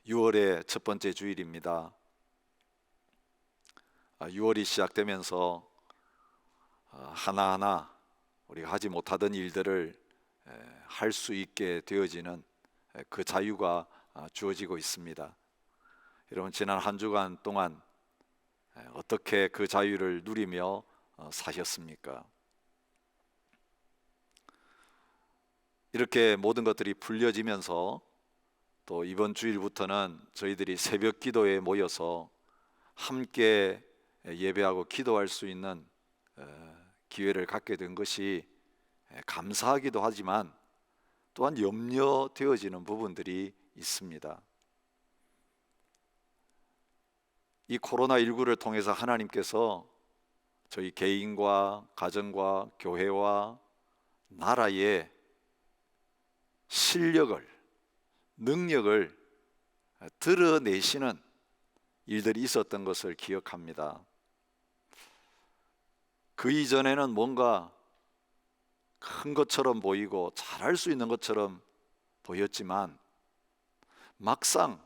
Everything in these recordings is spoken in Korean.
6월의 첫 번째 주일입니다. 6월이 시작되면서 하나하나 우리가 하지 못하던 일들을 할 수 있게 되어지는 그 자유가 주어지고 있습니다. 여러분, 지난 한 주간 동안 어떻게 그 자유를 누리며 사셨습니까? 이렇게 모든 것들이 풀려지면서 또 이번 주일부터는 저희들이 새벽 기도에 모여서 함께 예배하고 기도할 수 있는 기회를 갖게 된 것이 감사하기도 하지만 또한 염려되어지는 부분들이 있습니다. 이 코로나19를 통해서 하나님께서 저희 개인과 가정과 교회와 나라의 실력을, 능력을 드러내시는 일들이 있었던 것을 기억합니다. 그 이전에는 뭔가 큰 것처럼 보이고 잘할 수 있는 것처럼 보였지만 막상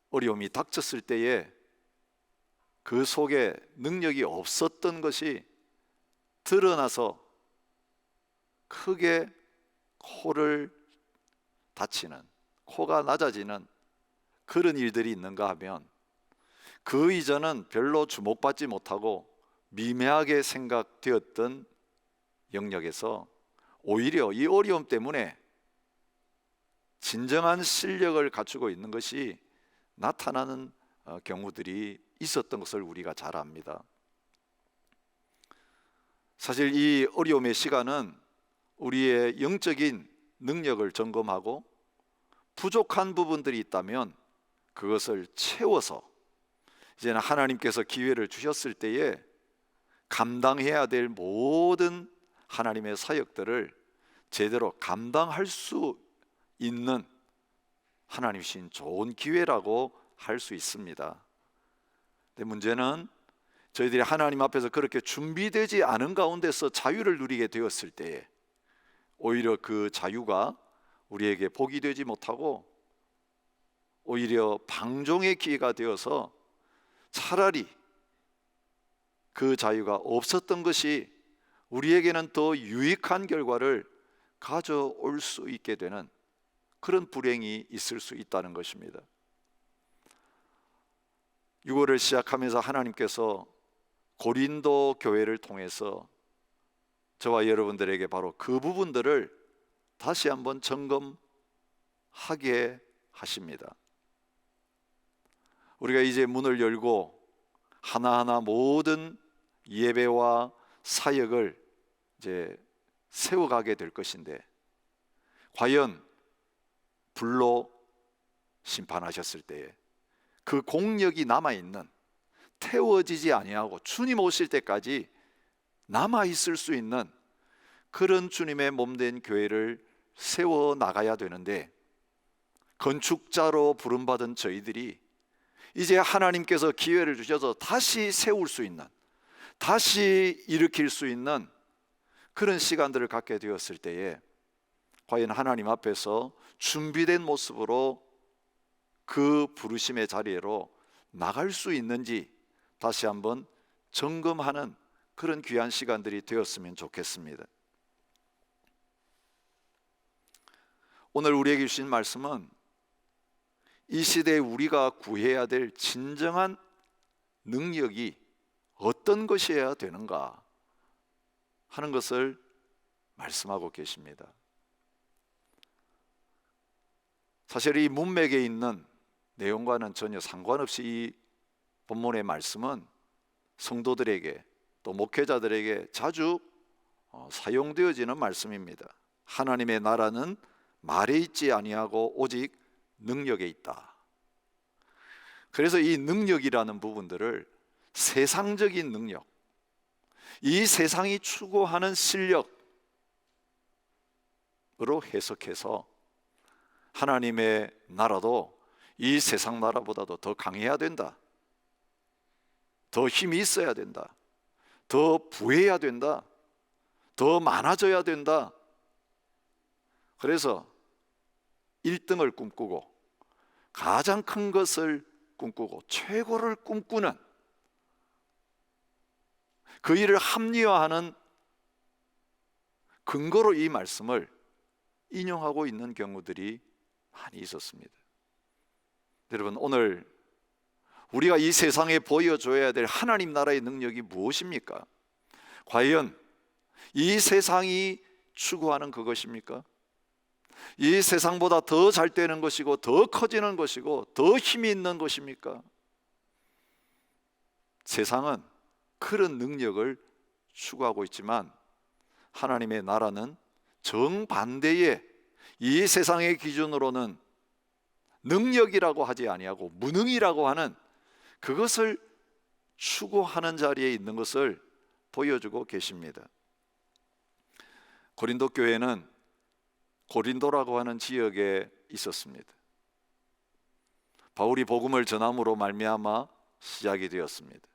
어려움이 닥쳤을 때에 그 속에 능력이 없었던 것이 드러나서 크게 코를 다치는, 코가 낮아지는 그런 일들이 있는가 하면 그 이전은 별로 주목받지 못하고 미미하게 생각되었던 영역에서 오히려 이 어려움 때문에 진정한 실력을 갖추고 있는 것이 나타나는 경우들이 있었던 것을 우리가 잘 압니다. 사실 이 어려움의 시간은 우리의 영적인 능력을 점검하고 부족한 부분들이 있다면 그것을 채워서 이제는 하나님께서 기회를 주셨을 때에 감당해야 될 모든 하나님의 사역들을 제대로 감당할 수 있는 하나님 주신 좋은 기회라고 할 수 있습니다. 근데 문제는 저희들이 하나님 앞에서 그렇게 준비되지 않은 가운데서 자유를 누리게 되었을 때에 오히려 그 자유가 우리에게 복이 되지 못하고 오히려 방종의 기회가 되어서 차라리 그 자유가 없었던 것이 우리에게는 더 유익한 결과를 가져올 수 있게 되는 그런 불행이 있을 수 있다는 것입니다. 6월을 시작하면서 하나님께서 고린도 교회를 통해서 저와 여러분들에게 바로 그 부분들을 다시 한번 점검하게 하십니다. 우리가 이제 문을 열고 하나하나 모든 예배와 사역을 이제 세워가게 될 것인데 과연 불로 심판하셨을 때에 그 공력이 남아있는, 태워지지 아니하고 주님 오실 때까지 남아있을 수 있는 그런 주님의 몸된 교회를 세워나가야 되는데 건축자로 부름받은 저희들이 이제 하나님께서 기회를 주셔서 다시 세울 수 있는, 다시 일으킬 수 있는 그런 시간들을 갖게 되었을 때에 과연 하나님 앞에서 준비된 모습으로 그 부르심의 자리로 나갈 수 있는지 다시 한번 점검하는 그런 귀한 시간들이 되었으면 좋겠습니다. 오늘 우리에게 주신 말씀은 이 시대에 우리가 구해야 될 진정한 능력이 어떤 것이어야 되는가 하는 것을 말씀하고 계십니다. 사실 이 문맥에 있는 내용과는 전혀 상관없이 이 본문의 말씀은 성도들에게 또 목회자들에게 자주 사용되어지는 말씀입니다. 하나님의 나라는 말에 있지 아니하고 오직 능력에 있다. 그래서 이 능력이라는 부분들을 세상적인 능력, 이 세상이 추구하는 실력으로 해석해서 하나님의 나라도 이 세상 나라보다도 더 강해야 된다, 더 힘이 있어야 된다, 더 부해야 된다, 더 많아져야 된다. 그래서 1등을 꿈꾸고 가장 큰 것을 꿈꾸고 최고를 꿈꾸는, 그 일을 합리화하는 근거로 이 말씀을 인용하고 있는 경우들이 많이 있었습니다. 여러분, 오늘 우리가 이 세상에 보여줘야 될 하나님 나라의 능력이 무엇입니까? 과연 이 세상이 추구하는 그것입니까? 이 세상보다 더 잘 되는 것이고 더 커지는 것이고 더 힘이 있는 것입니까? 세상은 그런 능력을 추구하고 있지만 하나님의 나라는 정반대의, 이 세상의 기준으로는 능력이라고 하지 아니하고 무능이라고 하는 그것을 추구하는 자리에 있는 것을 보여주고 계십니다. 고린도 교회는 고린도라고 하는 지역에 있었습니다. 바울이 복음을 전함으로 말미암아 시작이 되었습니다.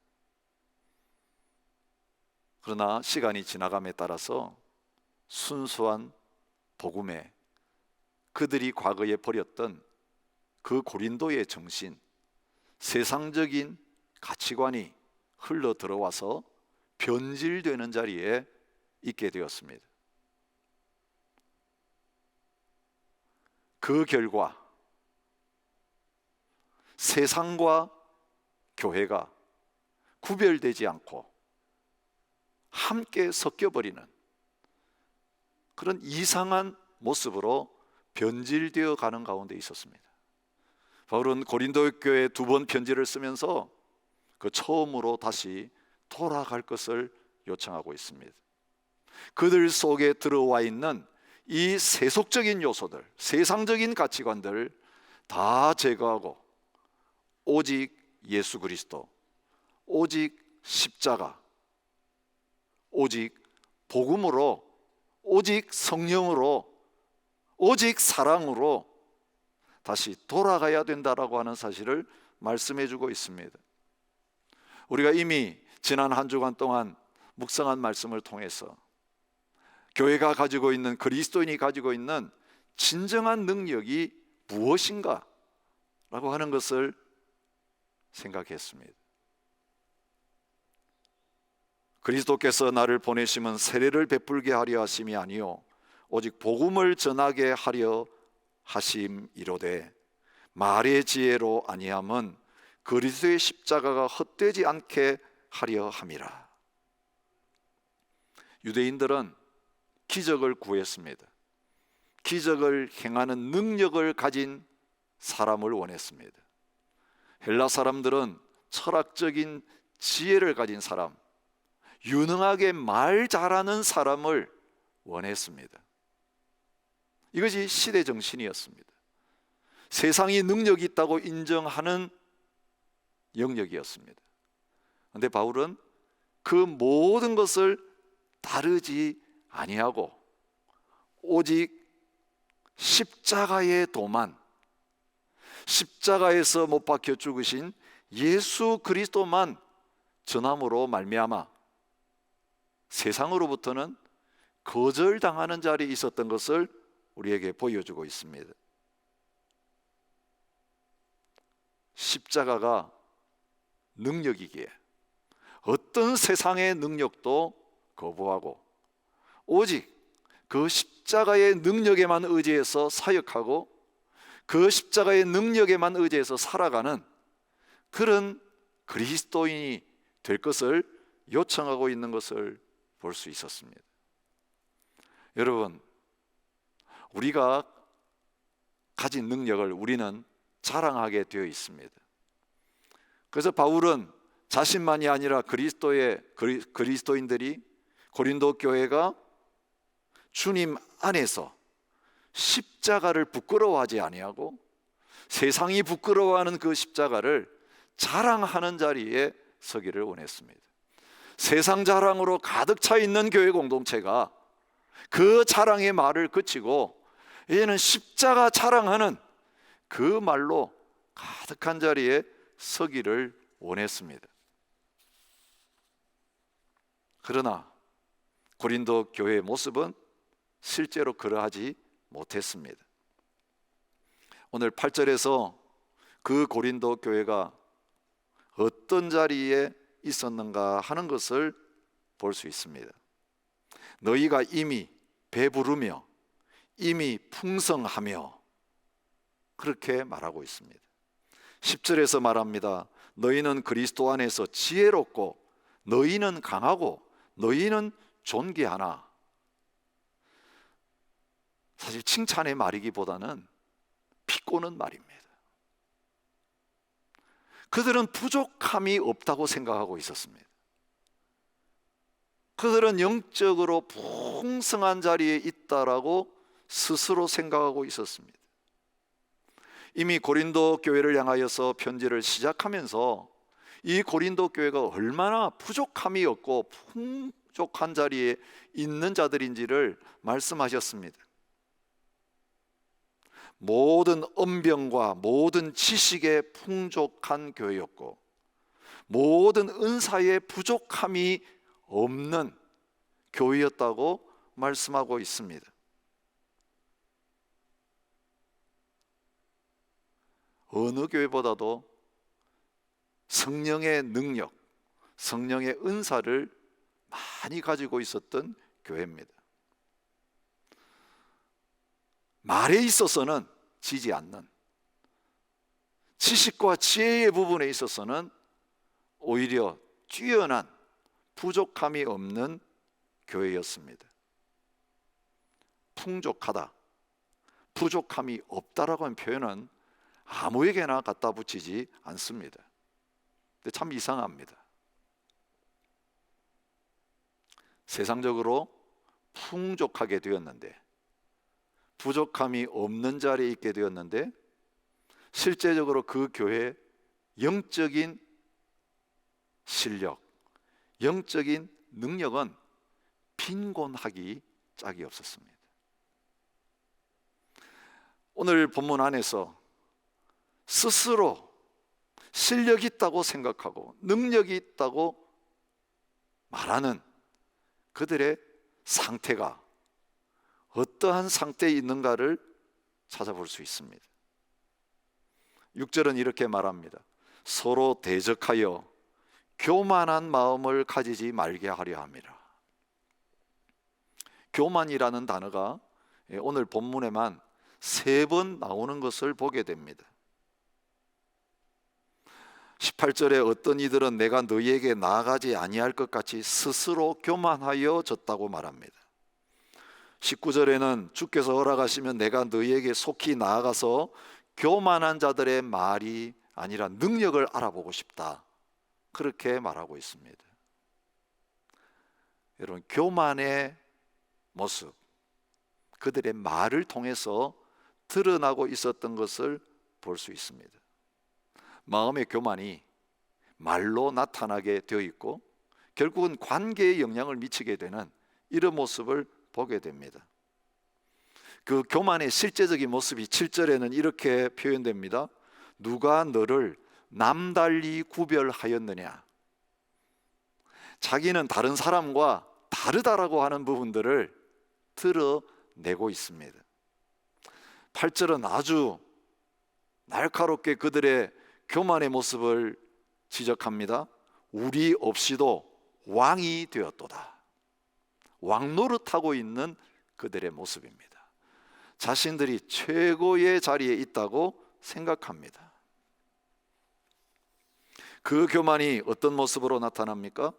그러나 시간이 지나감에 따라서 순수한 복음에 그들이 과거에 버렸던 그 고린도의 정신, 세상적인 가치관이 흘러 들어와서 변질되는 자리에 있게 되었습니다. 그 결과 세상과 교회가 구별되지 않고 함께 섞여버리는 그런 이상한 모습으로 변질되어 가는 가운데 있었습니다. 바울은 고린도 교회에 2번 편지를 쓰면서 그 처음으로 다시 돌아갈 것을 요청하고 있습니다. 그들 속에 들어와 있는 이 세속적인 요소들, 세상적인 가치관들 다 제거하고 오직 예수 그리스도, 오직 십자가, 오직 복음으로, 오직 성령으로, 오직 사랑으로 다시 돌아가야 된다라고 하는 사실을 말씀해 주고 있습니다. 우리가 이미 지난 한 주간 동안 묵상한 말씀을 통해서 교회가 가지고 있는, 그리스도인이 가지고 있는 진정한 능력이 무엇인가 라고 하는 것을 생각했습니다. 그리스도께서 나를 보내심은 세례를 베풀게 하려 하심이 아니요 오직 복음을 전하게 하려 하심이로되 말의 지혜로 아니함은 그리스도의 십자가가 헛되지 않게 하려 함이라. 유대인들은 기적을 구했습니다. 기적을 행하는 능력을 가진 사람을 원했습니다. 헬라 사람들은 철학적인 지혜를 가진 사람, 유능하게 말 잘하는 사람을 원했습니다. 이것이 시대 정신이었습니다. 세상이 능력이 있다고 인정하는 영역이었습니다. 그런데 바울은 그 모든 것을 다르지 아니하고 오직 십자가의 도만, 십자가에서 못 박혀 죽으신 예수 그리스도만 전함으로 말미암아 세상으로부터는 거절당하는 자리에 있었던 것을 우리에게 보여주고 있습니다. 십자가가 능력이기에 어떤 세상의 능력도 거부하고 오직 그 십자가의 능력에만 의지해서 사역하고 그 십자가의 능력에만 의지해서 살아가는 그런 그리스도인이 될 것을 요청하고 있는 것을 볼 수 있었습니다. 여러분, 우리가 가진 능력을 우리는 자랑하게 되어 있습니다. 그래서 바울은 자신만이 아니라 그리스도인들이, 고린도 교회가 주님 안에서 십자가를 부끄러워하지 아니하고 세상이 부끄러워하는 그 십자가를 자랑하는 자리에 서기를 원했습니다. 세상 자랑으로 가득 차 있는 교회 공동체가 그 자랑의 말을 그치고 이제는 십자가 자랑하는 그 말로 가득한 자리에 서기를 원했습니다. 그러나 고린도 교회의 모습은 실제로 그러하지 못했습니다. 오늘 8절에서 그 고린도 교회가 어떤 자리에 있었는가 하는 것을 볼 수 있습니다. 너희가 이미 배부르며 이미 풍성하며, 그렇게 말하고 있습니다. 10절에서 말합니다. 너희는 그리스도 안에서 지혜롭고 너희는 강하고 너희는 존귀하나. 사실 칭찬의 말이기보다는 비꼬는 말입니다. 그들은 부족함이 없다고 생각하고 있었습니다. 그들은 영적으로 풍성한 자리에 있다라고 스스로 생각하고 있었습니다. 이미 고린도 교회를 향하여서 편지를 시작하면서 이 고린도 교회가 얼마나 부족함이 없고 풍족한 자리에 있는 자들인지를 말씀하셨습니다. 모든 언병과 모든 지식에 풍족한 교회였고 모든 은사에 부족함이 없는 교회였다고 말씀하고 있습니다. 어느 교회보다도 성령의 능력, 성령의 은사를 많이 가지고 있었던 교회입니다. 말에 있어서는 지지 않는, 지식과 지혜의 부분에 있어서는 오히려 뛰어난, 부족함이 없는 교회였습니다. 풍족하다, 부족함이 없다라고 하는 표현은 아무에게나 갖다 붙이지 않습니다. 근데 참 이상합니다. 세상적으로 풍족하게 되었는데, 부족함이 없는 자리에 있게 되었는데, 실제적으로 그 교회의 영적인 실력, 영적인 능력은 빈곤하기 짝이 없었습니다. 오늘 본문 안에서 스스로 실력이 있다고 생각하고 능력이 있다고 말하는 그들의 상태가 어떠한 상태에 있는가를 찾아볼 수 있습니다. 6절은 이렇게 말합니다. 서로 대적하여 교만한 마음을 가지지 말게 하려 함이라. 교만이라는 단어가 오늘 본문에만 3번 나오는 것을 보게 됩니다. 18절에 어떤 이들은 내가 너희에게 나아가지 아니할 것 같이 스스로 교만하여 졌다고 말합니다. 19절에는 주께서 허락하시면 내가 너희에게 속히 나아가서 교만한 자들의 말이 아니라 능력을 알아보고 싶다, 그렇게 말하고 있습니다. 여러분, 교만의 모습, 그들의 말을 통해서 드러나고 있었던 것을 볼 수 있습니다. 마음의 교만이 말로 나타나게 되어 있고 결국은 관계에 영향을 미치게 되는 이런 모습을 보게 됩니다. 그 교만의 실제적인 모습이 7절에는 이렇게 표현됩니다. 누가 너를 남달리 구별하였느냐. 자기는 다른 사람과 다르다라고 하는 부분들을 드러내고 있습니다. 8절은 아주 날카롭게 그들의 교만의 모습을 지적합니다. 우리 없이도 왕이 되었도다. 왕 노릇하고 있는 그들의 모습입니다. 자신들이 최고의 자리에 있다고 생각합니다. 그 교만이 어떤 모습으로 나타납니까?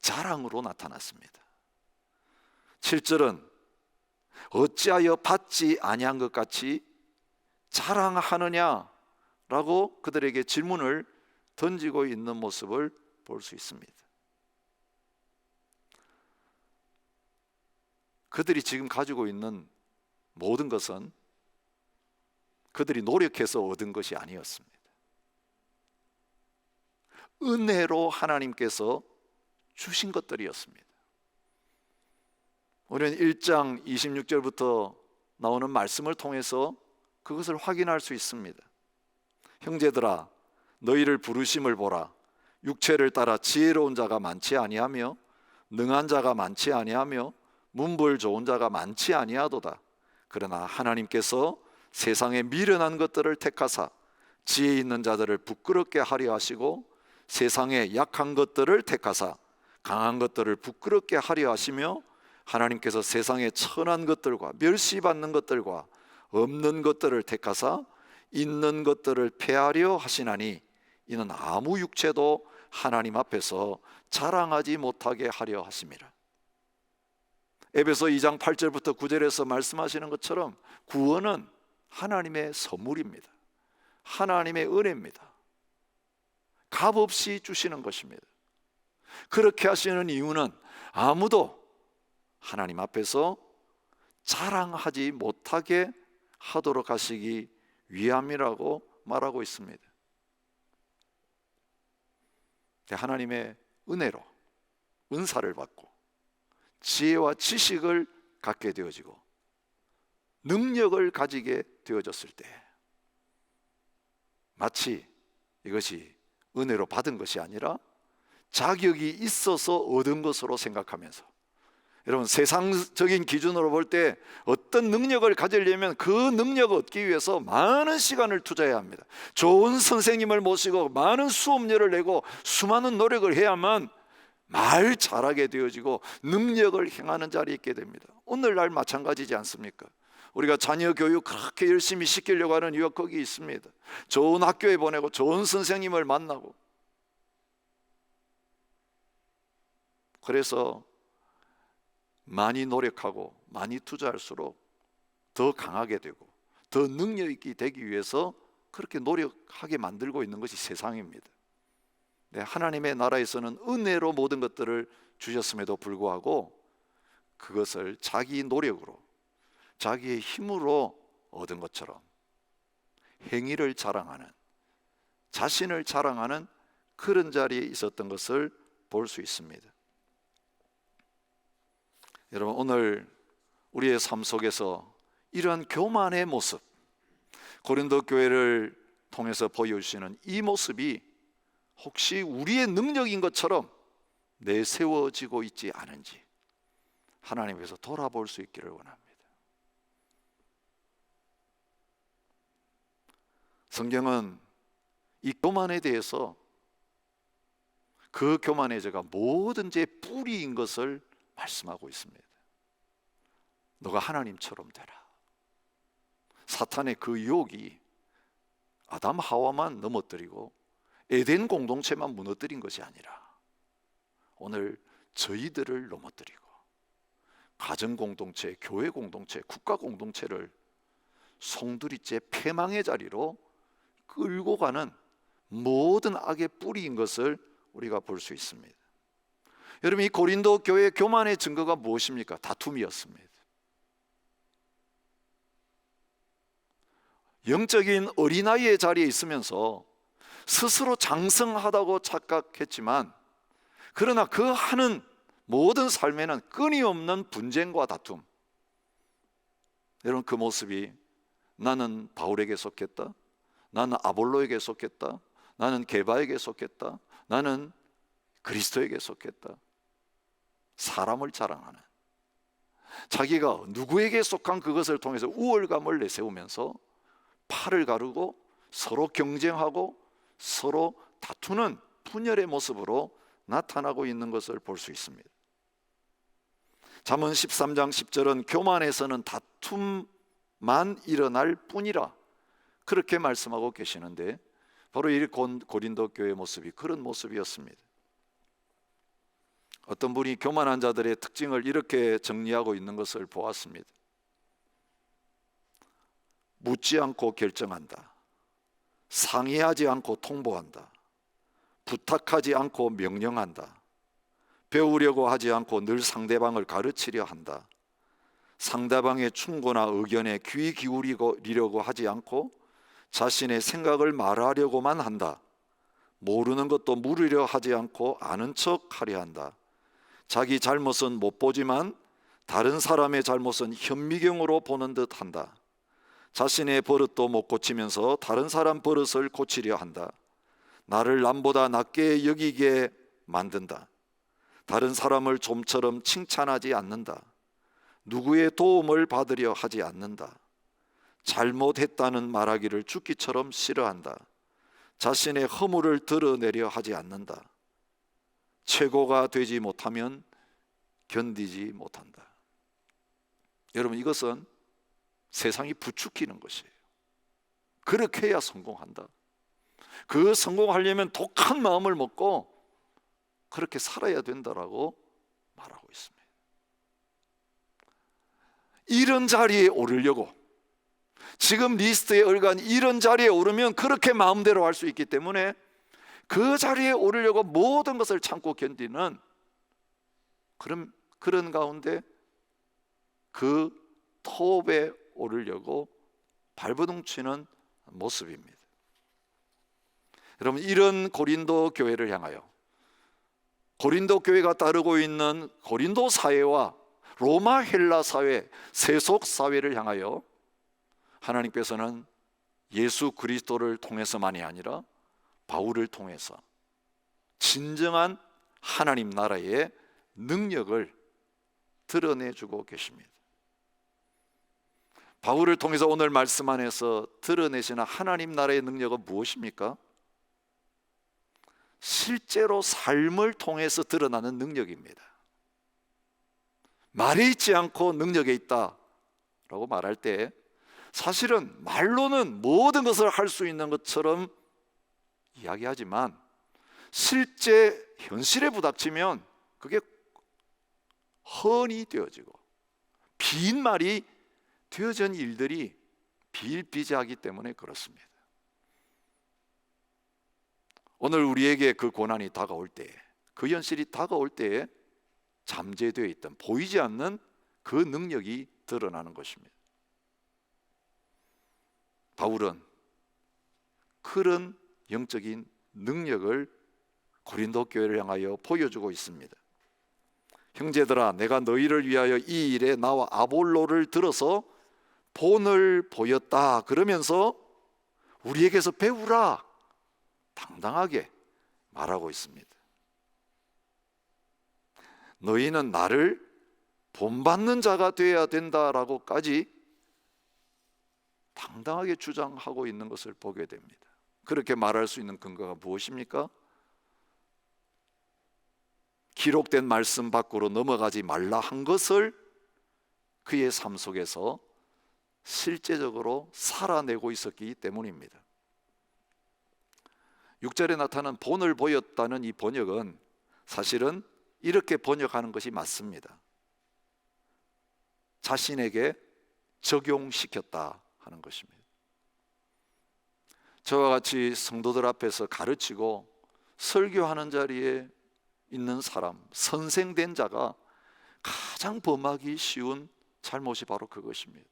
자랑으로 나타났습니다. 7절은 어찌하여 받지 아니한 것 같이 자랑하느냐라고 그들에게 질문을 던지고 있는 모습을 볼 수 있습니다. 그들이 지금 가지고 있는 모든 것은 그들이 노력해서 얻은 것이 아니었습니다. 은혜로 하나님께서 주신 것들이었습니다. 우리는 1장 26절부터 나오는 말씀을 통해서 그것을 확인할 수 있습니다. 형제들아, 너희를 부르심을 보라. 육체를 따라 지혜로운 자가 많지 아니하며 능한 자가 많지 아니하며 문벌 좋은 자가 많지 아니하도다. 그러나 하나님께서 세상에 미련한 것들을 택하사 지혜 있는 자들을 부끄럽게 하려 하시고 세상의 약한 것들을 택하사 강한 것들을 부끄럽게 하려 하시며 하나님께서 세상의 천한 것들과 멸시받는 것들과 없는 것들을 택하사 있는 것들을 폐하려 하시나니 이는 아무 육체도 하나님 앞에서 자랑하지 못하게 하려 하심이라. 에베소 2장 8절부터 9절에서 말씀하시는 것처럼 구원은 하나님의 선물입니다. 하나님의 은혜입니다. 값없이 주시는 것입니다. 그렇게 하시는 이유는 아무도 하나님 앞에서 자랑하지 못하게 하도록 하시기 위함이라고 말하고 있습니다. 하나님의 은혜로 은사를 받고 지혜와 지식을 갖게 되어지고 능력을 가지게 되어졌을 때 마치 이것이 은혜로 받은 것이 아니라 자격이 있어서 얻은 것으로 생각하면서, 여러분 세상적인 기준으로 볼 때 어떤 능력을 가지려면 그 능력을 얻기 위해서 많은 시간을 투자해야 합니다. 좋은 선생님을 모시고 많은 수업료를 내고 수많은 노력을 해야만 말 잘하게 되어지고 능력을 행하는 자리에 있게 됩니다. 오늘날 마찬가지지 않습니까? 우리가 자녀 교육 그렇게 열심히 시키려고 하는 이유가 거기 있습니다. 좋은 학교에 보내고 좋은 선생님을 만나고, 그래서 많이 노력하고 많이 투자할수록 더 강하게 되고 더 능력 있게 되기 위해서 그렇게 노력하게 만들고 있는 것이 세상입니다. 네, 하나님의 나라에서는 은혜로 모든 것들을 주셨음에도 불구하고 그것을 자기 노력으로 자기의 힘으로 얻은 것처럼 행위를 자랑하는, 자신을 자랑하는 그런 자리에 있었던 것을 볼 수 있습니다. 여러분 오늘 우리의 삶 속에서 이러한 교만의 모습, 고린도 교회를 통해서 보여주시는 이 모습이 혹시 우리의 능력인 것처럼 내세워지고 있지 않은지 하나님께서 돌아볼 수 있기를 원합니다. 성경은 이 교만에 대해서 그 교만의 죄가 모든 죄의 뿌리인 것을 말씀하고 있습니다. 너가 하나님처럼 되라. 사탄의 그 유혹이 아담 하와만 넘어뜨리고 에덴 공동체만 무너뜨린 것이 아니라 오늘 저희들을 넘어뜨리고 가정 공동체, 교회 공동체, 국가 공동체를 송두리째 패망의 자리로 끌고 가는 모든 악의 뿌리인 것을 우리가 볼 수 있습니다. 여러분 이 고린도 교회의 교만의 증거가 무엇입니까? 다툼이었습니다. 영적인 어린아이의 자리에 있으면서 스스로 장성하다고 착각했지만, 그러나 그 하는 모든 삶에는 끊임없는 분쟁과 다툼. 여러분 그 모습이 나는 바울에게 속했다, 나는 아볼로에게 속했다, 나는 게바에게 속했다, 나는 그리스도에게 속했다. 사람을 자랑하는, 자기가 누구에게 속한 그것을 통해서 우월감을 내세우면서 팔을 가르고 서로 경쟁하고 서로 다투는 분열의 모습으로 나타나고 있는 것을 볼 수 있습니다. 잠언 13장 10절은 교만에서는 다툼만 일어날 뿐이라 그렇게 말씀하고 계시는데, 바로 이 고린도 교회의 모습이 그런 모습이었습니다. 어떤 분이 교만한 자들의 특징을 이렇게 정리하고 있는 것을 보았습니다. 묻지 않고 결정한다, 상의하지 않고 통보한다, 부탁하지 않고 명령한다, 배우려고 하지 않고 늘 상대방을 가르치려 한다, 상대방의 충고나 의견에 귀 기울이려고 하지 않고 자신의 생각을 말하려고만 한다, 모르는 것도 물으려 하지 않고 아는 척 하려 한다, 자기 잘못은 못 보지만 다른 사람의 잘못은 현미경으로 보는 듯 한다, 자신의 버릇도 못 고치면서 다른 사람 버릇을 고치려 한다, 나를 남보다 낮게 여기게 만든다, 다른 사람을 좀처럼 칭찬하지 않는다, 누구의 도움을 받으려 하지 않는다, 잘못했다는 말하기를 죽기처럼 싫어한다, 자신의 허물을 드러내려 하지 않는다. 최고가 되지 못하면 견디지 못한다. 여러분, 이것은 세상이 부추기는 것이에요. 그렇게 해야 성공한다. 그 성공하려면 독한 마음을 먹고 그렇게 살아야 된다라고 말하고 있습니다. 이런 자리에 오르려고, 지금 리스트에 얼간 이런 자리에 오르면 그렇게 마음대로 할 수 있기 때문에 그 자리에 오르려고 모든 것을 참고 견디는 그런 가운데 그 톱에 오르려고 발버둥 치는 모습입니다. 여러분, 이런 고린도 교회를 향하여, 고린도 교회가 따르고 있는 고린도 사회와 로마 헬라 사회, 세속 사회를 향하여 하나님께서는 예수 그리스도를 통해서만이 아니라 바울을 통해서 진정한 하나님 나라의 능력을 드러내주고 계십니다. 바울을 통해서 오늘 말씀 안에서 드러내시는 하나님 나라의 능력은 무엇입니까? 실제로 삶을 통해서 드러나는 능력입니다. 말에 있지 않고 능력에 있다라고 말할 때 사실은 말로는 모든 것을 할 수 있는 것처럼 이야기하지만 실제 현실에 부닥치면 그게 훤히 되어지고 빈말이 되어진 일들이 비일비재하기 때문에 그렇습니다. 오늘 우리에게 그 고난이 다가올 때, 그 현실이 다가올 때에 잠재되어 있던 보이지 않는 그 능력이 드러나는 것입니다. 바울은 그런 영적인 능력을 고린도 교회를 향하여 보여주고 있습니다. 형제들아, 내가 너희를 위하여 이 일에 나와 아볼로를 들어서 본을 보였다 그러면서 우리에게서 배우라 당당하게 말하고 있습니다. 너희는 나를 본받는 자가 되어야 된다라고까지 당당하게 주장하고 있는 것을 보게 됩니다. 그렇게 말할 수 있는 근거가 무엇입니까? 기록된 말씀 밖으로 넘어가지 말라 한 것을 그의 삶 속에서 실제적으로 살아내고 있었기 때문입니다. 6절에 나타난 본을 보였다는 이 번역은 사실은 이렇게 번역하는 것이 맞습니다. 자신에게 적용시켰다 하는 것입니다. 저와 같이 성도들 앞에서 가르치고 설교하는 자리에 있는 사람, 선생된 자가 가장 범하기 쉬운 잘못이 바로 그것입니다.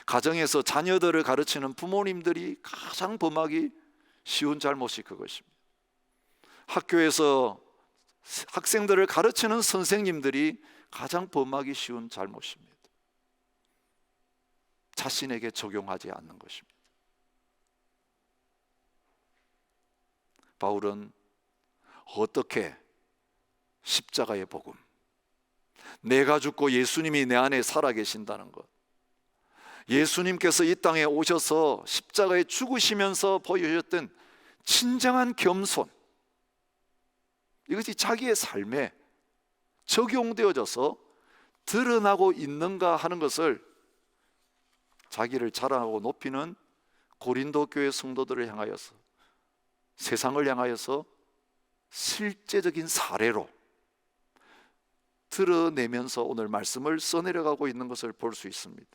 가정에서 자녀들을 가르치는 부모님들이 가장 범하기 쉬운 잘못이 그것입니다. 학교에서 학생들을 가르치는 선생님들이 가장 범하기 쉬운 잘못입니다. 자신에게 적용하지 않는 것입니다. 바울은 어떻게 십자가의 복음, 내가 죽고 예수님이 내 안에 살아계신다는 것, 예수님께서 이 땅에 오셔서 십자가에 죽으시면서 보여주셨던 진정한 겸손, 이것이 자기의 삶에 적용되어져서 드러나고 있는가 하는 것을 자기를 자랑하고 높이는 고린도 교회 성도들을 향하여서, 세상을 향하여서 실제적인 사례로 드러내면서 오늘 말씀을 써내려가고 있는 것을 볼 수 있습니다.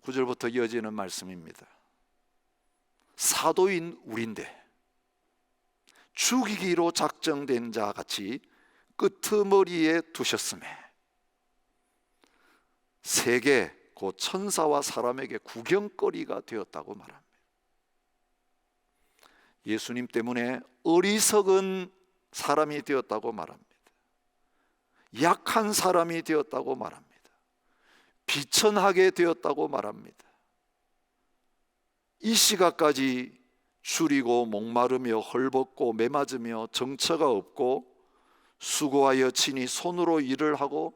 9절부터 이어지는 말씀입니다. 사도인 우린데 죽이기로 작정된 자 같이 끄트머리에 두셨음에 세계 곧 천사와 사람에게 구경거리가 되었다고 말합니다. 예수님 때문에 어리석은 사람이 되었다고 말합니다. 약한 사람이 되었다고 말합니다. 비천하게 되었다고 말합니다. 이 시각까지 줄이고 목마르며 헐벗고 매맞으며 정처가 없고 수고하여 친히 손으로 일을 하고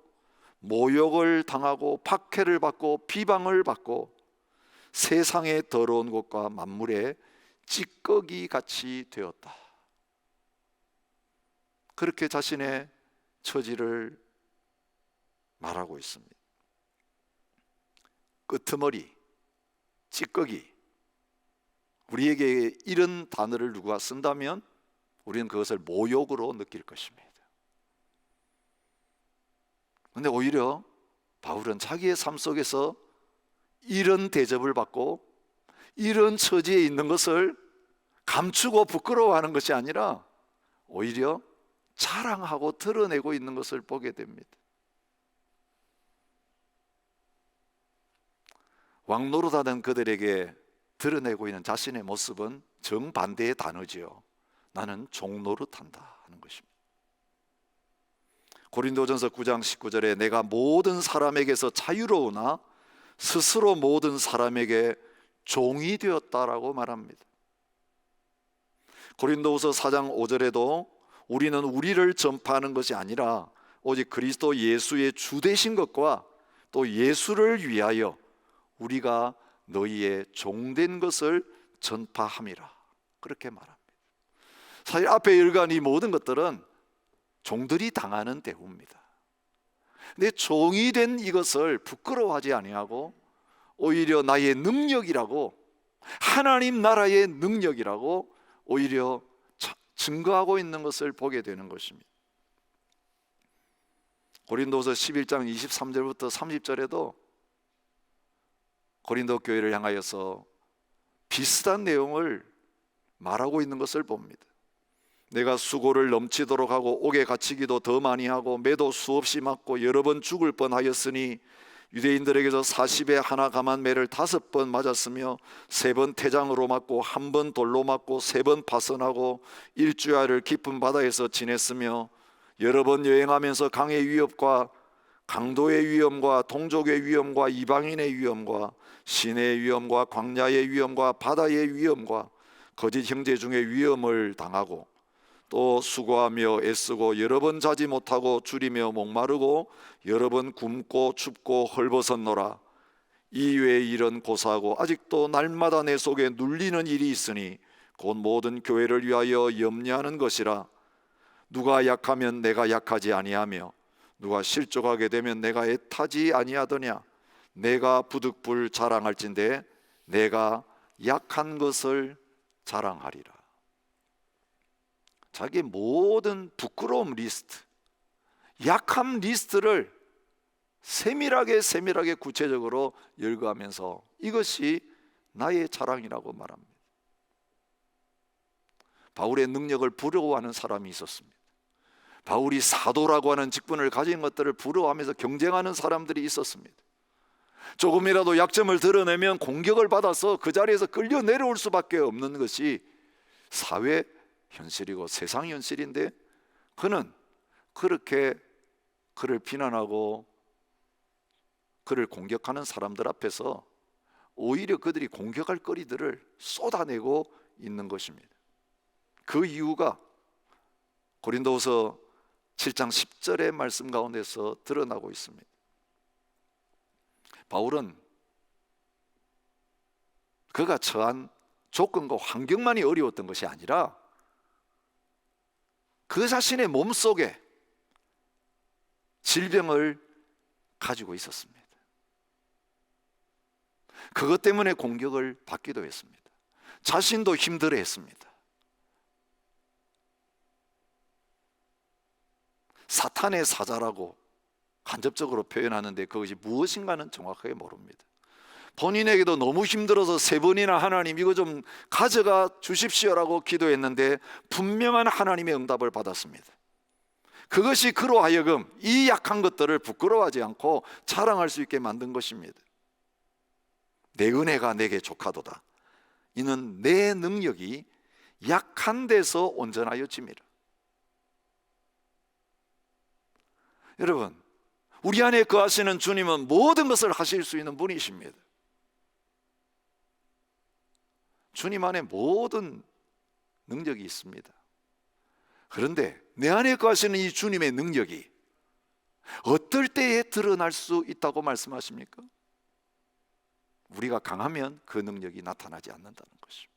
모욕을 당하고 박해를 받고 비방을 받고 세상의 더러운 것과 만물의 찌꺼기 같이 되었다. 그렇게 자신의 처지를 말하고 있습니다. 끄트머리, 찌꺼기. 우리에게 이런 단어를 누가 쓴다면 우리는 그것을 모욕으로 느낄 것입니다. 그런데 오히려 바울은 자기의 삶 속에서 이런 대접을 받고 이런 처지에 있는 것을 감추고 부끄러워하는 것이 아니라 오히려 자랑하고 드러내고 있는 것을 보게 됩니다. 왕노릇하던 그들에게 드러내고 있는 자신의 모습은 정반대의 단어지요. 나는 종노릇한다 하는 것입니다. 고린도전서 9장 19절에 내가 모든 사람에게서 자유로우나 스스로 모든 사람에게 종이 되었다라고 말합니다. 고린도후서 4장 5절에도 우리는 우리를 전파하는 것이 아니라 오직 그리스도 예수의 주 되신 것과 또 예수를 위하여 우리가 너희의 종된 것을 전파함이라 그렇게 말합니다. 사실 앞에 읽은 이 모든 것들은 종들이 당하는 대우입니다. 근데 종이 된 이것을 부끄러워하지 아니하고 오히려 나의 능력이라고, 하나님 나라의 능력이라고 오히려 증거하고 있는 것을 보게 되는 것입니다. 고린도서 11장 23절부터 30절에도 고린도 교회를 향하여서 비슷한 내용을 말하고 있는 것을 봅니다. 내가 수고를 넘치도록 하고 옥에 갇히기도 더 많이 하고 매도 수없이 맞고 여러 번 죽을 뻔하였으니 유대인들에게서 40에 하나 감한 매를 5번 맞았으며 3번 태장으로 맞고 1번 돌로 맞고 3번 파선하고 일주야를 깊은 바다에서 지냈으며 여러 번 여행하면서 강의 위협과 강도의 위험과 동족의 위험과 이방인의 위험과 시내의 위험과 광야의 위험과 바다의 위험과 거짓 형제 중에 위험을 당하고 또 수고하며 애쓰고 여러 번 자지 못하고 줄이며 목마르고 여러 번 굶고 춥고 헐벗었노라. 이 외의 일은 고사하고 아직도 날마다 내 속에 눌리는 일이 있으니 곧 모든 교회를 위하여 염려하는 것이라. 누가 약하면 내가 약하지 아니하며 누가 실족하게 되면 내가 애타지 아니하더냐. 내가 부득불 자랑할진대 내가 약한 것을 자랑하리라. 자기의 모든 부끄러움 리스트, 약함 리스트를 세밀하게 구체적으로 열거하면서 이것이 나의 자랑이라고 말합니다. 바울의 능력을 부러워하는 사람이 있었습니다. 바울이 사도라고 하는 직분을 가진 것들을 부러워하면서 경쟁하는 사람들이 있었습니다. 조금이라도 약점을 드러내면 공격을 받아서 그 자리에서 끌려 내려올 수밖에 없는 것이 사회 현실이고 세상 현실인데, 그는 그렇게 그를 비난하고 그를 공격하는 사람들 앞에서 오히려 그들이 공격할 거리들을 쏟아내고 있는 것입니다. 그 이유가 고린도후서 7장 10절의 말씀 가운데서 드러나고 있습니다. 바울은 그가 처한 조건과 환경만이 어려웠던 것이 아니라 그 자신의 몸속에 질병을 가지고 있었습니다. 그것 때문에 공격을 받기도 했습니다. 자신도 힘들어했습니다. 사탄의 사자라고 간접적으로 표현하는데 그것이 무엇인가는 정확하게 모릅니다. 본인에게도 너무 힘들어서 3번이나 하나님 이거 좀 가져가 주십시오라고 기도했는데 분명한 하나님의 응답을 받았습니다. 그것이 그로 하여금 이 약한 것들을 부끄러워하지 않고 자랑할 수 있게 만든 것입니다. 내 은혜가 내게 족하도다. 이는 내 능력이 약한 데서 온전하여 짐이라. 여러분, 우리 안에 거하시는 주님은 모든 것을 하실 수 있는 분이십니다. 주님 안에 모든 능력이 있습니다. 그런데 내 안에 거하시는 이 주님의 능력이 어떨 때에 드러날 수 있다고 말씀하십니까? 우리가 강하면 그 능력이 나타나지 않는다는 것입니다.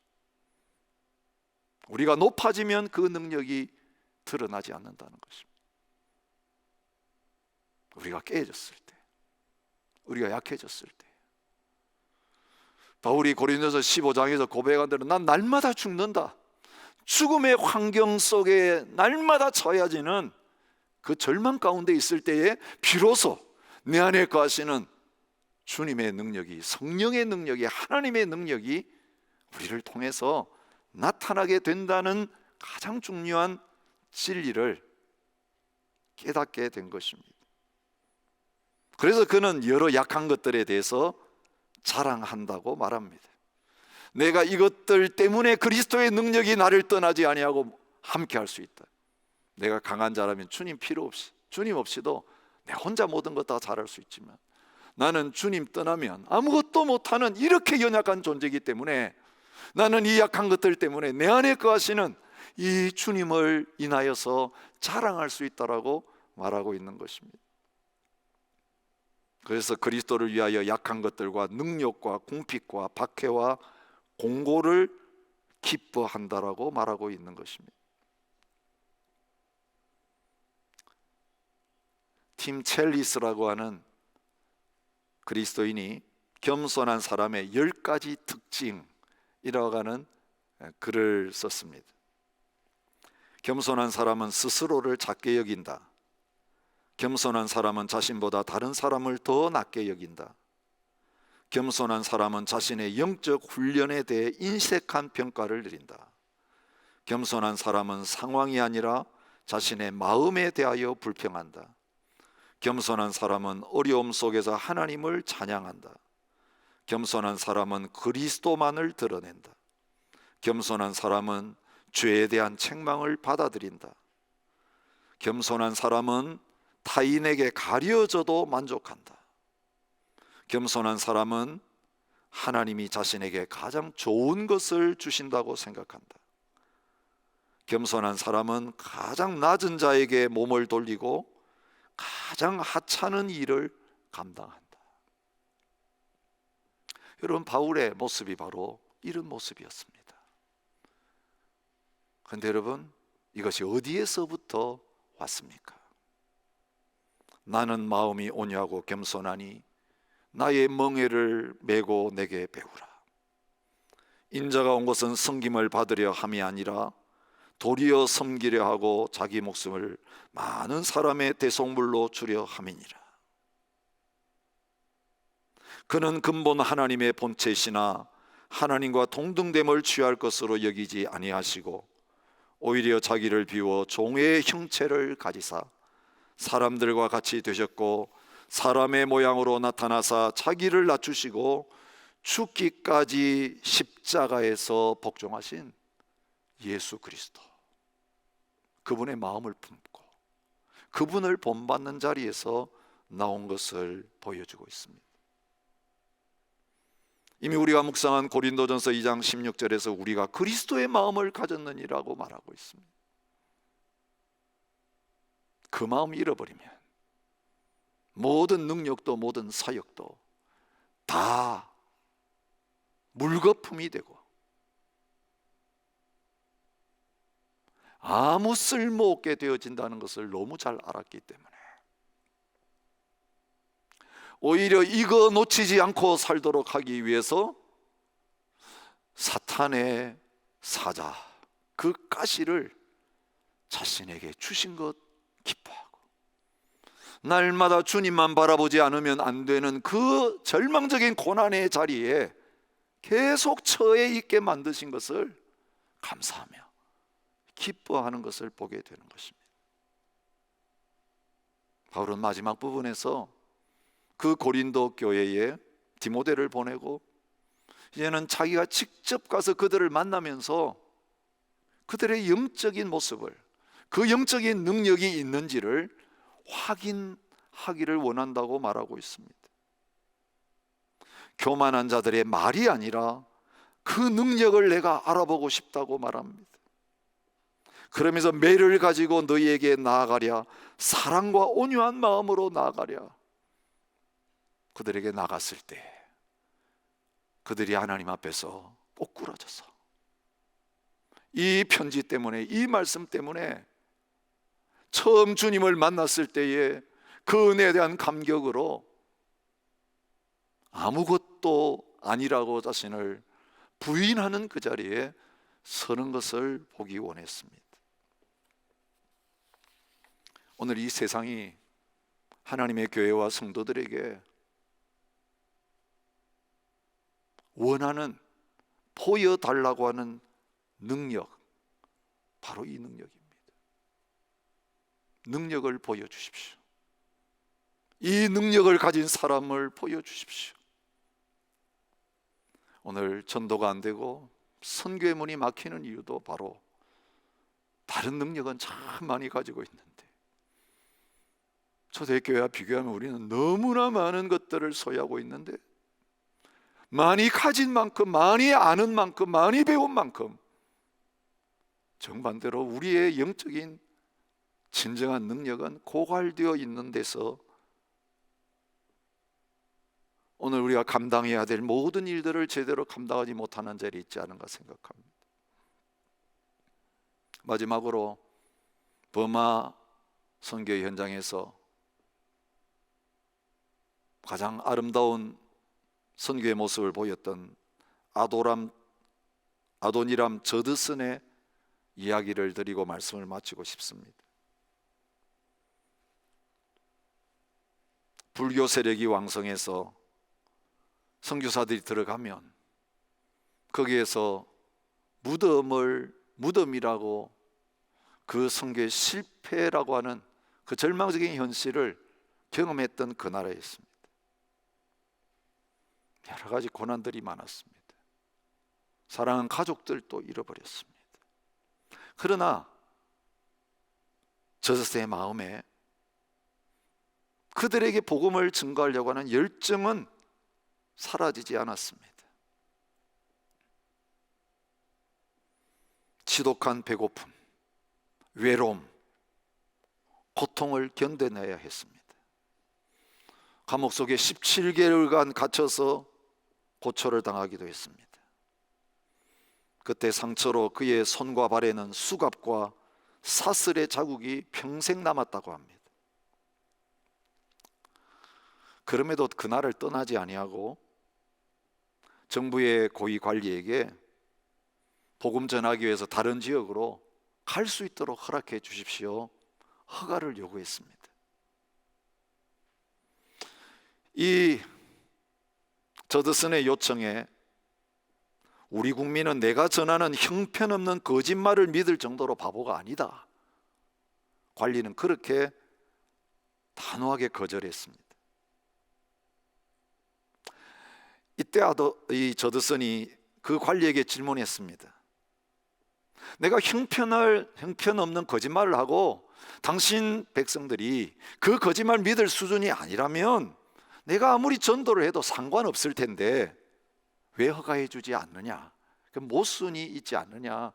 우리가 높아지면 그 능력이 드러나지 않는다는 것입니다. 우리가 깨졌을 때, 우리가 약해졌을 때, 바울이 고린도서 15장에서 고백한 대로 난 날마다 죽는다, 죽음의 환경 속에 날마다 처해지는 그 절망 가운데 있을 때에 비로소 내 안에 거하시는 주님의 능력이, 성령의 능력이, 하나님의 능력이 우리를 통해서 나타나게 된다는 가장 중요한 진리를 깨닫게 된 것입니다. 그래서 그는 여러 약한 것들에 대해서 자랑한다고 말합니다. 내가 이것들 때문에 그리스도의 능력이 나를 떠나지 아니하고 함께 할 수 있다. 내가 강한 자라면 주님 필요 없이, 주님 없이도 내가 혼자 모든 것 다 잘할 수 있지만 나는 주님 떠나면 아무것도 못하는 이렇게 연약한 존재이기 때문에 나는 이 약한 것들 때문에 내 안에 거하시는 이 주님을 인하여서 자랑할 수 있다라고 말하고 있는 것입니다. 그래서 그리스도를 위하여 약한 것들과 능력과 궁핍과 박해와 공고를 기뻐한다라고 말하고 있는 것입니다. 팀 첼리스라고 하는 그리스도인이 겸손한 사람의 10가지 특징이라고 하는 글을 썼습니다. 겸손한 사람은 스스로를 작게 여긴다. 겸손한 사람은 자신보다 다른 사람을 더 낮게 여긴다. 겸손한 사람은 자신의 영적 훈련에 대해 인색한 평가를 내린다. 겸손한 사람은 상황이 아니라 자신의 마음에 대하여 불평한다. 겸손한 사람은 어려움 속에서 하나님을 찬양한다. 겸손한 사람은 그리스도만을 드러낸다. 겸손한 사람은 죄에 대한 책망을 받아들인다. 겸손한 사람은 타인에게 가려져도 만족한다. 겸손한 사람은 하나님이 자신에게 가장 좋은 것을 주신다고 생각한다. 겸손한 사람은 가장 낮은 자에게 몸을 돌리고 가장 하찮은 일을 감당한다. 여러분, 바울의 모습이 바로 이런 모습이었습니다. 그런데 여러분, 이것이 어디에서부터 왔습니까? 나는 마음이 온유하고 겸손하니 나의 멍에를 메고 내게 배우라. 인자가 온 것은 섬김을 받으려 함이 아니라 도리어 섬기려 하고 자기 목숨을 많은 사람의 대속물로 주려 함이니라. 그는 근본 하나님의 본체시나 하나님과 동등됨을 취할 것으로 여기지 아니하시고 오히려 자기를 비워 종의 형체를 가지사 사람들과 같이 되셨고 사람의 모양으로 나타나사 자기를 낮추시고 죽기까지 십자가에서 복종하신 예수 그리스도, 그분의 마음을 품고 그분을 본받는 자리에서 나온 것을 보여주고 있습니다. 이미 우리가 묵상한 고린도전서 2장 16절에서 우리가 그리스도의 마음을 가졌느니라고 말하고 있습니다. 그 마음 잃어버리면 모든 능력도 모든 사역도 다 물거품이 되고 아무 쓸모없게 되어진다는 것을 너무 잘 알았기 때문에 오히려 이거 놓치지 않고 살도록 하기 위해서 사탄의 사자, 그 가시를 자신에게 주신 것 기뻐하고 날마다 주님만 바라보지 않으면 안 되는 그 절망적인 고난의 자리에 계속 처해 있게 만드신 것을 감사하며 기뻐하는 것을 보게 되는 것입니다. 바울은 마지막 부분에서 그 고린도 교회에 디모데를 보내고 이제는 자기가 직접 가서 그들을 만나면서 그들의 영적인 모습을, 그 영적인 능력이 있는지를 확인하기를 원한다고 말하고 있습니다. 교만한 자들의 말이 아니라 그 능력을 내가 알아보고 싶다고 말합니다. 그러면서 매를 가지고 너희에게 나아가랴, 사랑과 온유한 마음으로 나아가랴. 그들에게 나갔을 때 그들이 하나님 앞에서 꼬꾸라져서 이 편지 때문에, 이 말씀 때문에 처음 주님을 만났을 때에 그 은혜에 대한 감격으로 아무것도 아니라고 자신을 부인하는 그 자리에 서는 것을 보기 원했습니다. 오늘 이 세상이 하나님의 교회와 성도들에게 원하는, 보여달라고 하는 능력, 바로 이 능력입니다. 능력을 보여주십시오. 이 능력을 가진 사람을 보여주십시오. 오늘 전도가 안 되고 선교의 문이 막히는 이유도 바로 다른 능력은 참 많이 가지고 있는데 초대교회와 비교하면 우리는 너무나 많은 것들을 소유하고 있는데 많이 가진 만큼, 많이 아는 만큼, 많이 배운 만큼 정반대로 우리의 영적인 진정한 능력은 고갈되어 있는 데서 오늘 우리가 감당해야 될 모든 일들을 제대로 감당하지 못하는 자리에 있지 않은가 생각합니다. 마지막으로 버마 선교 현장에서 가장 아름다운 선교의 모습을 보였던 아도니람 저드슨의 이야기를 드리고 말씀을 마치고 싶습니다. 불교 세력이 왕성해서 선교사들이 들어가면 거기에서 무덤이라고 그 선교의 실패라고 하는 그 절망적인 현실을 경험했던 그 나라였습니다. 여러 가지 고난들이 많았습니다. 사랑하는 가족들도 잃어버렸습니다. 그러나 저스의 마음에 그들에게 복음을 증거하려고 하는 열정은 사라지지 않았습니다. 지독한 배고픔, 외로움, 고통을 견뎌내야 했습니다. 감옥 속에 17개월간 갇혀서 고초를 당하기도 했습니다. 그때 상처로 그의 손과 발에는 수갑과 사슬의 자국이 평생 남았다고 합니다. 그럼에도 그날을 떠나지 아니하고 정부의 고위 관리에게 복음 전하기 위해서 다른 지역으로 갈 수 있도록 허락해 주십시오. 허가를 요구했습니다. 이 저드슨의 요청에 우리 국민은 내가 전하는 형편없는 거짓말을 믿을 정도로 바보가 아니다. 관리는 그렇게 단호하게 거절했습니다. 이때 이 저드슨이 그 관리에게 질문했습니다. 내가 형편없는 거짓말을 하고 당신 백성들이 그 거짓말 믿을 수준이 아니라면 내가 아무리 전도를 해도 상관없을 텐데 왜 허가해 주지 않느냐, 그 모순이 있지 않느냐,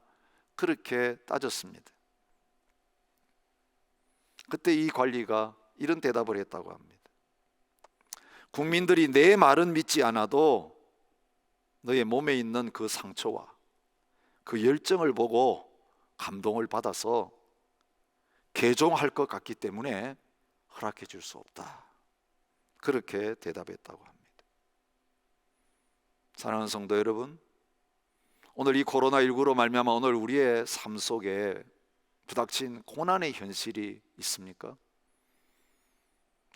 그렇게 따졌습니다. 그때 이 관리가 이런 대답을 했다고 합니다. 국민들이 내 말은 믿지 않아도 너의 몸에 있는 그 상처와 그 열정을 보고 감동을 받아서 개종할 것 같기 때문에 허락해 줄 수 없다. 그렇게 대답했다고 합니다. 사랑하는 성도 여러분, 오늘 이 코로나19로 말미암아 오늘 우리의 삶 속에 부닥친 고난의 현실이 있습니까?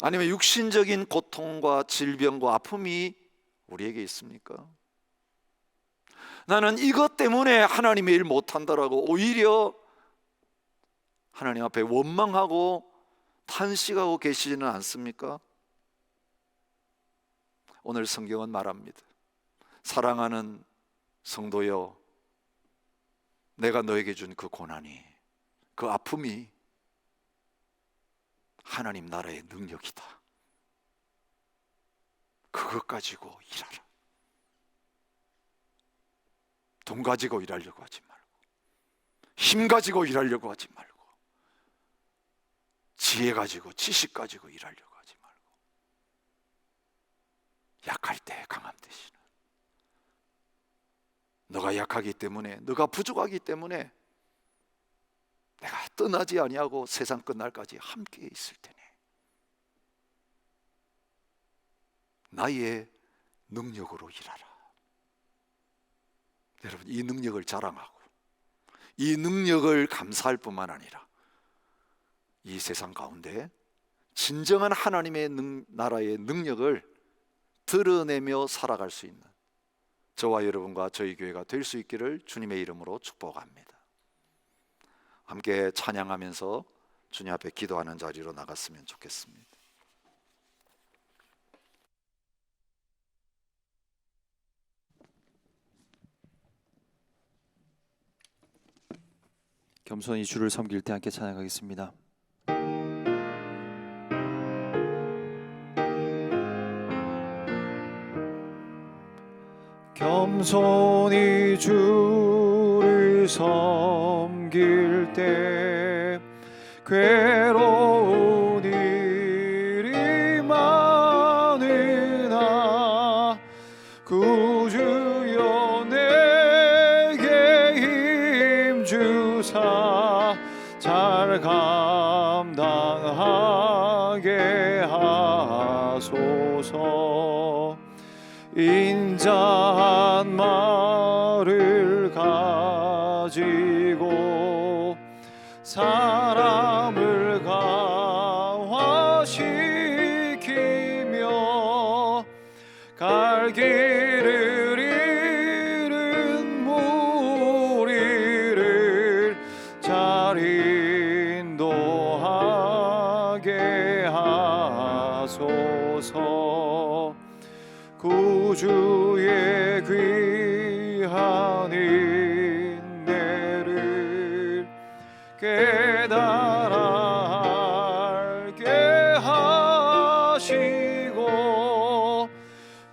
아니면 육신적인 고통과 질병과 아픔이 우리에게 있습니까? 나는 이것 때문에 하나님의 일 못한다라고 오히려 하나님 앞에 원망하고 탄식하고 계시지는 않습니까? 오늘 성경은 말합니다. 사랑하는 성도여, 내가 너에게 준 그 고난이, 그 아픔이 하나님 나라의 능력이다. 그것 가지고 일하라. 돈 가지고 일하려고 하지 말고, 힘 가지고 일하려고 하지 말고, 지혜 가지고 지식 가지고 일하려고 하지 말고, 약할 때 강함 되시는 너가 약하기 때문에, 너가 부족하기 때문에 내가 떠나지 아니하고 세상 끝날까지 함께 있을 테니 나의 능력으로 일하라. 여러분, 이 능력을 자랑하고 이 능력을 감사할 뿐만 아니라 이 세상 가운데 진정한 하나님의 나라의 능력을 드러내며 살아갈 수 있는 저와 여러분과 저희 교회가 될 수 있기를 주님의 이름으로 축복합니다. 함께 찬양하면서 주님 앞에 기도하는 자리로 나갔으면 좋겠습니다. 겸손히 주를 섬길 때 함께 찬양하겠습니다. 겸손히 주를 섬길 때 괴로운 일이 많으나 구주여 내게 힘주사 잘 감당하게 하소서. 인자한 말을 가지고 사람을 강화시키며 갈 길을 잃은 무리를 잘 인도하게 하소서. 구주의 귀한 인내를 깨달아 알게 하시고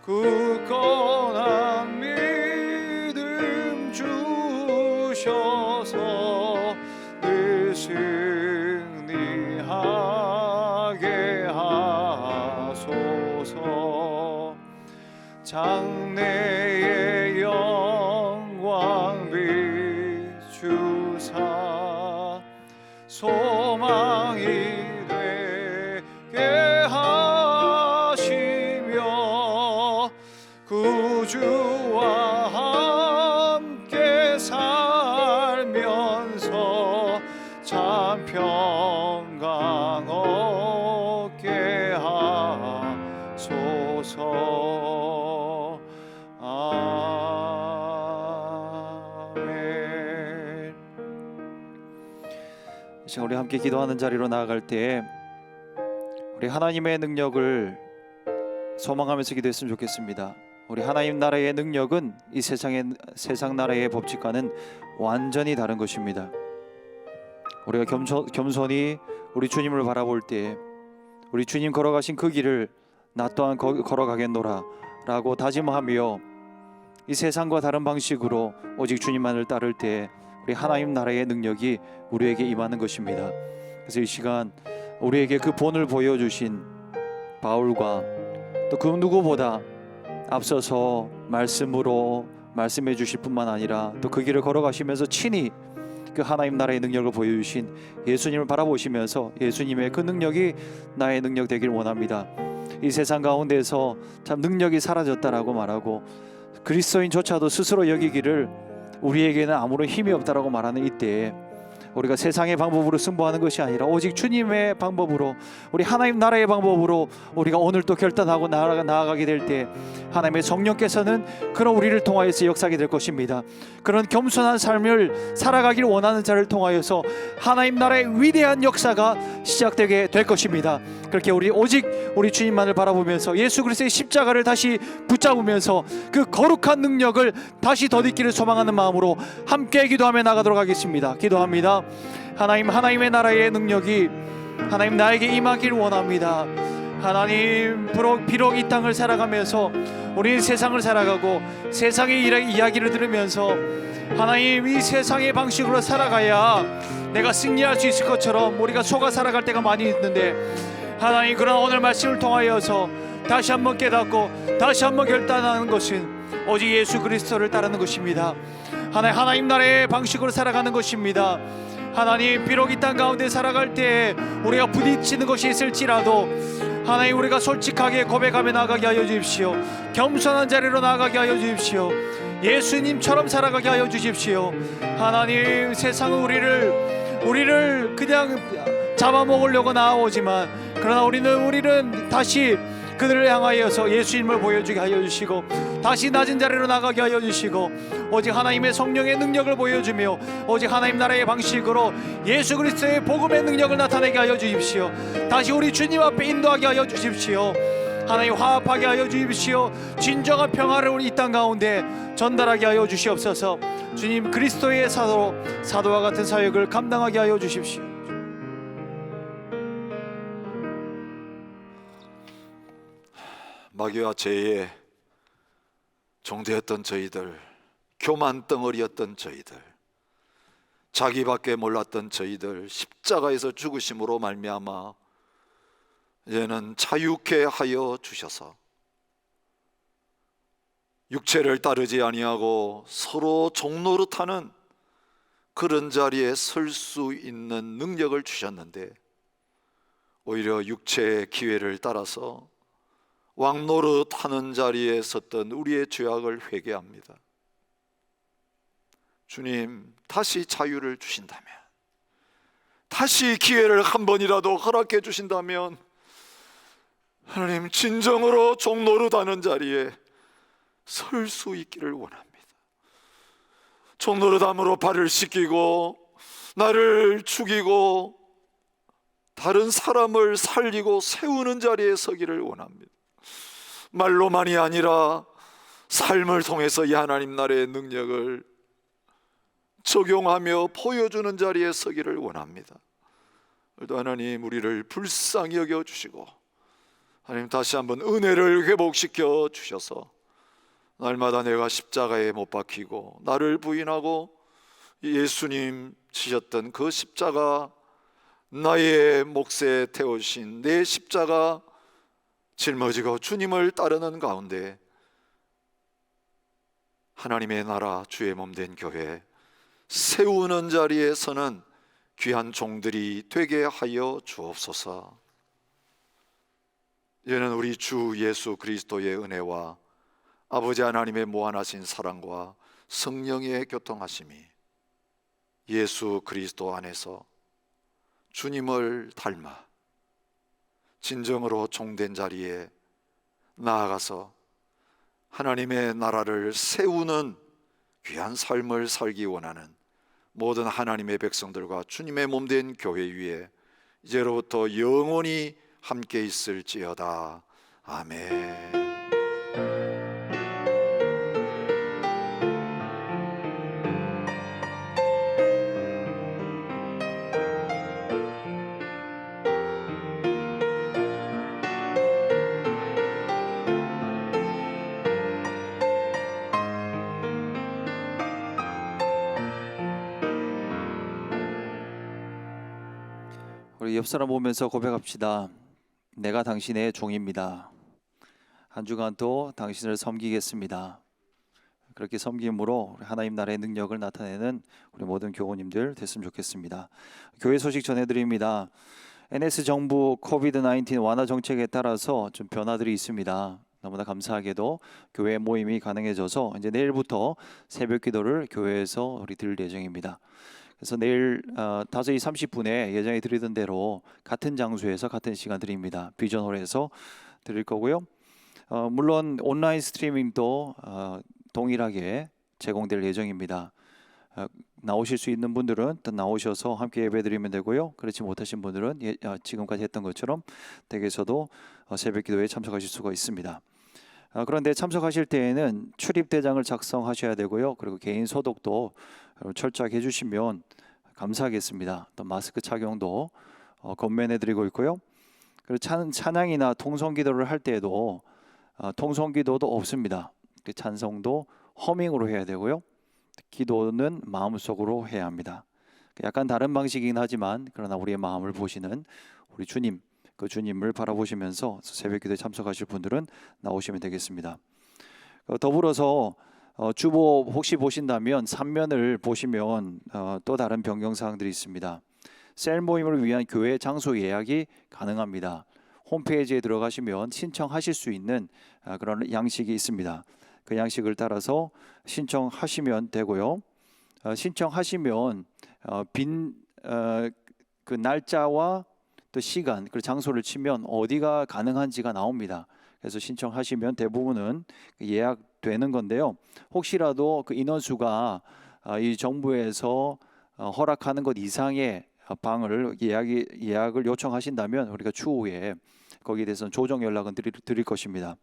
굳건한 믿음 주셔서 늘 승리하게 하소서. 장래의 영광 비추사 소망이 되게 하시며 구주와 함께 살면서 참 평강 얻게 하소서. 지금 우리 함께 기도하는 자리로 나아갈 때 우리 하나님의 능력을 소망하면서 기도했으면 좋겠습니다. 우리 하나님 나라의 능력은 이 세상 나라의 법칙과는 완전히 다른 것입니다. 우리가 겸손히 우리 주님을 바라볼 때 우리 주님 걸어가신 그 길을 나 또한 걸어가겠노라 라고 다짐하며 이 세상과 다른 방식으로 오직 주님만을 따를 때 우리 하나님 나라의 능력이 우리에게 임하는 것입니다. 그래서 이 시간 우리에게 그 본을 보여주신 바울과 또 그 누구보다 앞서서 말씀으로 말씀해 주실 뿐만 아니라 또 그 길을 걸어가시면서 친히 그 하나님 나라의 능력을 보여주신 예수님을 바라보시면서 예수님의 그 능력이 나의 능력 되길 원합니다. 이 세상 가운데서 참 능력이 사라졌다라고 말하고 그리스도인조차도 스스로 여기기를 우리에게는 아무런 힘이 없다라고 말하는 이때에 우리가 세상의 방법으로 승부하는 것이 아니라 오직 주님의 방법으로 우리 하나님 나라의 방법으로 우리가 오늘 또 결단하고 나아가게 될 때 하나님의 성령께서는 그런 우리를 통하여서 역사하게 될 것입니다. 그런 겸손한 삶을 살아가길 원하는 자를 통하여서 하나님 나라의 위대한 역사가 시작되게 될 것입니다. 그렇게 우리 오직 우리 주님만을 바라보면서 예수 그리스도의 십자가를 다시 붙잡으면서 그 거룩한 능력을 다시 덧입기를 소망하는 마음으로 함께 기도하며 나가도록 하겠습니다. 기도합니다. 하나님의 나라의 능력이 하나님 나에게 임하길 원합니다. 하나님 비록 이 땅을 살아가면서 우리는 세상을 살아가고 세상의 이야기를 들으면서 하나님 이 세상의 방식으로 살아가야 내가 승리할 수 있을 것처럼 우리가 속아 살아갈 때가 많이 있는데 하나님 그러나 오늘 말씀을 통하여서 다시 한번 깨닫고 다시 한번 결단하는 것은 오직 예수 그리스도를 따르는 것입니다. 하나님 나라의 방식으로 살아가는 것입니다. 하나님, 비록 이 땅 가운데 살아갈 때 우리가 부딪히는 것이 있을지라도 하나님, 우리가 솔직하게 고백하며 나아가게 하여 주십시오. 겸손한 자리로 나아가게 하여 주십시오. 예수님처럼 살아가게 하여 주십시오. 하나님, 세상은 우리를 그냥 잡아먹으려고 나오지만, 그러나 우리는 다시 그들을 향하여서 예수님을 보여주게 하여 주시고, 다시 낮은 자리로 나가게 하여 주시고, 오직 하나님의 성령의 능력을 보여주며 오직 하나님 나라의 방식으로 예수 그리스도의 복음의 능력을 나타내게 하여 주십시오. 다시 우리 주님 앞에 인도하게 하여 주십시오. 하나님, 화합하게 하여 주십시오. 진정한 평화를 우리 이 땅 가운데 전달하게 하여 주시옵소서. 주님, 그리스도의 사도와 같은 사역을 감당하게 하여 주십시오. 마귀와 죄의 종되었던 저희들, 교만 덩어리였던 저희들, 자기밖에 몰랐던 저희들, 십자가에서 죽으심으로 말미암아 이제는 자유케 하여 주셔서 육체를 따르지 아니하고 서로 종노릇하는 그런 자리에 설 수 있는 능력을 주셨는데, 오히려 육체의 기회를 따라서 왕노릇하는 자리에 섰던 우리의 죄악을 회개합니다. 주님, 다시 자유를 주신다면, 다시 기회를 한 번이라도 허락해 주신다면, 하나님, 진정으로 종노릇하는 자리에 설 수 있기를 원합니다. 종노릇함으로 발을 씻기고 나를 죽이고 다른 사람을 살리고 세우는 자리에 서기를 원합니다. 말로만이 아니라 삶을 통해서 이 하나님 나라의 능력을 적용하며 보여주는 자리에 서기를 원합니다. 그래도 하나님, 우리를 불쌍히 여겨주시고 하나님, 다시 한번 은혜를 회복시켜 주셔서 날마다 내가 십자가에 못 박히고 나를 부인하고 예수님 지셨던 그 십자가, 나의 몫에 태우신 내 십자가 짊어지고 주님을 따르는 가운데 하나님의 나라, 주의 몸된 교회 세우는 자리에 서는 귀한 종들이 되게 하여 주옵소서. 이제는 우리 주 예수 그리스도의 은혜와 아버지 하나님의 무한하신 사랑과 성령의 교통하심이 예수 그리스도 안에서 주님을 닮아 진정으로 종된 자리에 나아가서 하나님의 나라를 세우는 귀한 삶을 살기 원하는 모든 하나님의 백성들과 주님의 몸된 교회 위에 이제로부터 영원히 함께 있을지어다. 아멘. 우리 옆 사람 보면서 고백합시다. 내가 당신의 종입니다. 한 주간 또 당신을 섬기겠습니다. 그렇게 섬김으로 하나님 나라의 능력을 나타내는 우리 모든 교우님들 됐으면 좋겠습니다. 교회 소식 전해드립니다. NS 정부 코비드-19 완화 정책에 따라서 좀 변화들이 있습니다. 너무나 감사하게도 교회 모임이 가능해져서 이제 내일부터 새벽 기도를 교회에서 우리 드릴 예정입니다. 그래서 내일 5시 30분에 예정에 드리던 대로 같은 장소에서 같은 시간 드립니다. 비전홀에서 드릴 거고요. 물론 온라인 스트리밍도 동일하게 제공될 예정입니다. 나오실 수 있는 분들은 또 나오셔서 함께 예배드리면 되고요. 그렇지 못하신 분들은 지금까지 했던 것처럼 댁에서도 새벽 기도에 참석하실 수가 있습니다. 그런데 참석하실 때에는 출입대장을 작성하셔야 되고요. 그리고 개인 소독도 철저하게 해주시면 감사하겠습니다. 또 마스크 착용도 권면해드리고 있고요. 그리고 찬양이나 통성기도를 할 때에도 통성기도도 없습니다. 찬송도 허밍으로 해야 되고요. 기도는 마음속으로 해야 합니다. 약간 다른 방식이긴 하지만 그러나 우리의 마음을 보시는 우리 주님, 그 주님을 바라보시면서 새벽기도에 참석하실 분들은 나오시면 되겠습니다. 더불어서 주보 혹시 보신다면 3면을 보시면 또 다른 변경 사항들이 있습니다. 셀 모임을 위한 교회 장소 예약이 가능합니다. 홈페이지에 들어가시면 신청하실 수 있는 그런 양식이 있습니다. 그 양식을 따라서 신청하시면 되고요. 신청하시면 그 날짜와 또 시간, 그 장소를 치면 어디가 가능한지가 나옵니다. 그래서 신청하시면 대부분은 예약되는 건데요. 혹시라도 그 인원수가 이 정부에서 허락하는 것 이상의 방을 예약을 요청하신다면 우리가 추후에 거기에 대해서는 조정 연락은 드릴 것입니다.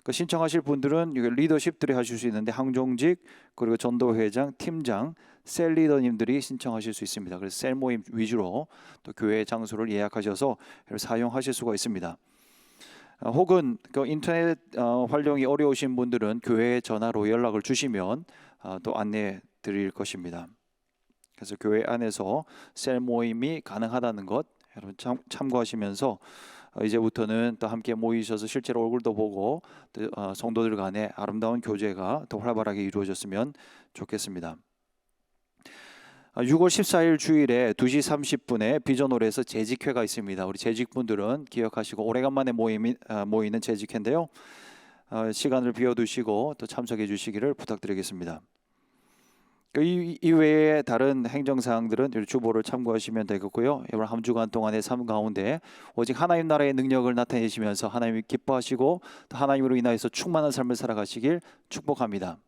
그 신청하실 분들은 리더십들이 하실 수 있는데 항종직 그리고 전도회장, 팀장, 셀 리더님들이 신청하실 수 있습니다. 그래서 셀 모임 위주로 또 교회 장소를 예약하셔서 사용하실 수가 있습니다. 혹은 그 인터넷 활용이 어려우신 분들은 교회에 전화로 연락을 주시면 또 안내해 드릴 것입니다. 그래서 교회 안에서 셀 모임이 가능하다는 것 여러분 참고하시면서 이제부터는 또 함께 모이셔서 실제로 얼굴도 보고 또 성도들 간의 아름다운 교제가 더 활발하게 이루어졌으면 좋겠습니다. 6월 14일 주일에 2시 30분에 비전홀에서 재직회가 있습니다. 우리 재직분들은 기억하시고 오래간만에 모이는 재직회인데요. 시간을 비워두시고 또 참석해 주시기를 부탁드리겠습니다. 이 외에 다른 행정사항들은 주보를 참고하시면 되겠고요. 이번 한 주간 동안의 삶 가운데 오직 하나님 나라의 능력을 나타내시면서 하나님이 기뻐하시고 또 하나님으로 인하여서 충만한 삶을 살아가시길 축복합니다.